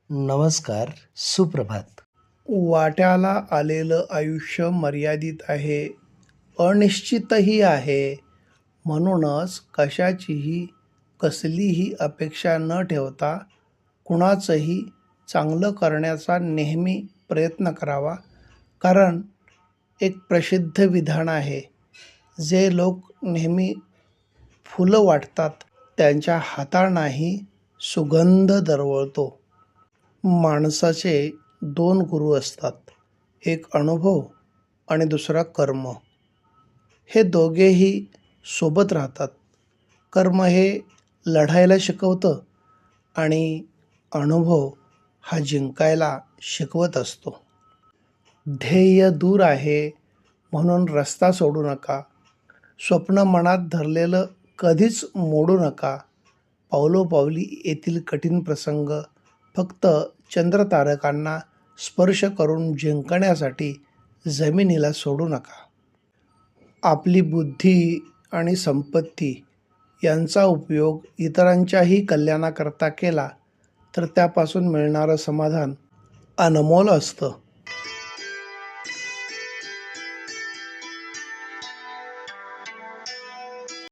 नमस्कार, सुप्रभात. वाट्याला आलेलं आयुष्य मर्यादित आहे, अनिश्चितही आहे. म्हणूनच कशाचीही कसलीही अपेक्षा न ठेवता कुणाचंही चांगलं करण्याचा नेहमी प्रयत्न करावा. कारण एक प्रसिद्ध विधान आहे, जे लोक नेहमी फुलं वाटतात त्यांच्या हातांनाही सुगंध दरवळतो. माणसाचे दोन गुरु असतात, एक अनुभव आणि दुसरा कर्म. हे दोघेही सोबत राहतात. कर्म हे लढायला शिकवतं आणि अनुभव हा जिंकायला शिकवत असतो. ध्येय दूर आहे म्हणून रस्ता सोडू नका. स्वप्न मनात धरलेलं कधीच मोडू नका. पावलोपावली येथील कठीण प्रसंग फक्त चंद्रतारकांना स्पर्श करून जिंकण्यासाठी जमिनीला सोडू नका. आपली बुद्धी आणि संपत्ती यांचा उपयोग इतरांच्याही कल्याणाकरता केला तर त्यापासून मिळणारं समाधान अनमोल असतं.